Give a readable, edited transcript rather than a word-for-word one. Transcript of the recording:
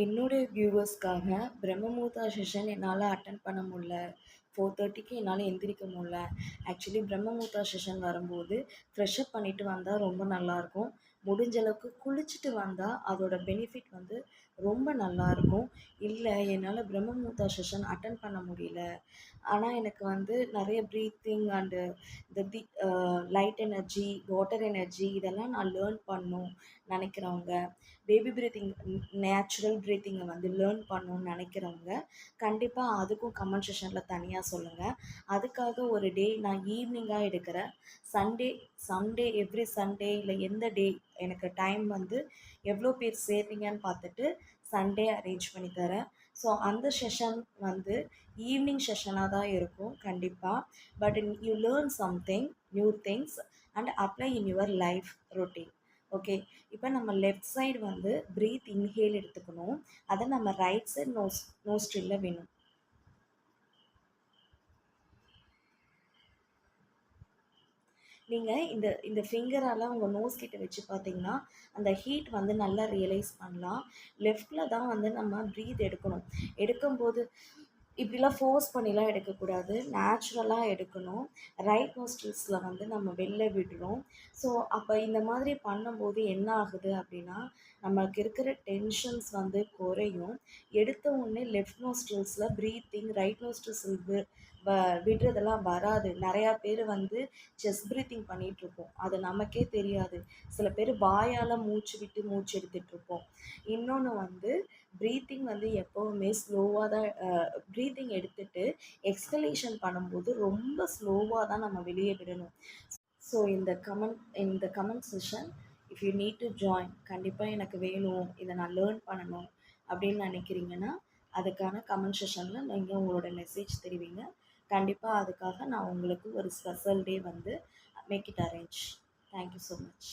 என்னோட வியூவர்ஸ்க்காக பிரம்மமுகூர்த்தா செஷன் என்னால் அட்டன் பண்ண முடியல. 4:30க்கு என்னால் எந்திரிக்க முடியல. ஆக்சுவலி பிரம்மமுகூர்த்தா செஷன் வரும்போது ஃப்ரெஷ்அப் பண்ணிட்டு வந்தால் ரொம்ப நல்லாயிருக்கும். முடிஞ்ச அளவுக்கு குளிச்சுட்டு வந்தால் அதோட பெனிஃபிட் வந்து ரொம்ப நல்லாயிருக்கும். இல்லை என்னால் பிரம்மமுகூர்த்தா செஷன் அட்டன் பண்ண முடியல. ஆனால் எனக்கு வந்து நிறைய ப்ரீத்திங் அண்டு இந்த லைட் எனர்ஜி, வாட்டர் எனர்ஜி இதெல்லாம் நான் லேர்ன் பண்ணணும் நினைக்கிறவங்க, பேபி ப்ரீத்திங் நேச்சுரல் ப்ரீத்திங்கை வந்து லேர்ன் பண்ணணும்னு நினைக்கிறவங்க கண்டிப்பாக அதுக்கும் கமெண்ட் செஷனில் தனியாக சொல்லுங்கள். அதுக்காக ஒரு டே நான் ஈவினிங்காக எடுக்கிறேன். சண்டே எவ்ரி சண்டே இல்லை எந்த டே எனக்கு டைம் வந்து எவ்வளோ பேர் சேர்றீங்கன்னு பார்த்துட்டு சண்டே அரேஞ்ச் பண்ணி தரேன். ஸோ அந்த செஷன் வந்து ஈவினிங் செஷனாக தான் இருக்கும் கண்டிப்பாக. But you learn something new things and apply in your life routine. Okay, இப்போ நம்ம லெஃப்ட் சைடு வந்து ப்ரீத் இன்ஹேல் எடுத்துக்கணும். அதை நம்ம ரைட் சைடு நோஸ்ட்ரில்ல வேணும். நீங்கள் இந்த இந்த ஃபிங்கரால் உங்கள் நோஸ் கிட்ட வச்சு பார்த்தீங்கன்னா அந்த ஹீட் வந்து நல்லா ரியலைஸ் பண்ணலாம். லெஃப்டில் தான் வந்து நம்ம ப்ரீத் எடுக்கணும். எடுக்கும்போது இப்படிலாம் ஃபோர்ஸ் பண்ணிலாம் எடுக்கக்கூடாது, நேச்சுரலாக எடுக்கணும். ரைட் நோஸ்ட்ரில்ஸில் வந்து நம்ம வெளில விடுறோம். ஸோ அப்போ இந்த மாதிரி பண்ணும்போது என்ன ஆகுது அப்படின்னா நமக்கு இருக்கிற டென்ஷன்ஸ் வந்து குறையும். எடுத்த உடனே லெஃப்ட் நோஸ்ட்ரில்ஸில் ப்ரீத்திங் ரைட் நோஸ்ட்ரில்ஸில் விடுறதெல்லாம் வராது. நிறையா பேர் வந்து செஸ்ட் ப்ரீத்திங் பண்ணிகிட்ருப்போம், அது நமக்கே தெரியாது. சில பேர் வாயால் மூச்சு விட்டு மூச்சு எடுத்துகிட்ருப்போம். இன்னொன்று வந்து ப்ரீத்திங் வந்து எப்போவுமே ஸ்லோவாக தான் ப்ரீத்திங் எடுத்துகிட்டு எக்ஸ்கலேஷன் பண்ணும்போது ரொம்ப ஸ்லோவாக தான் நம்ம வெளியே விடணும். ஸோ இந்த comment session if you need to join, கண்டிப்பாக எனக்கு வேணும், இதை நான் லேர்ன் பண்ணணும் அப்படின்னு நினைக்கிறீங்கன்னா அதுக்கான கமெண்ட் செஷனில் நீங்கள் உங்களோட மெசேஜ் தெரிவிங்க. கண்டிப்பாக அதுக்காக நான் உங்களுக்கு ஒரு ஸ்பெஷல் டே வந்து make it arrange. Thank you so much.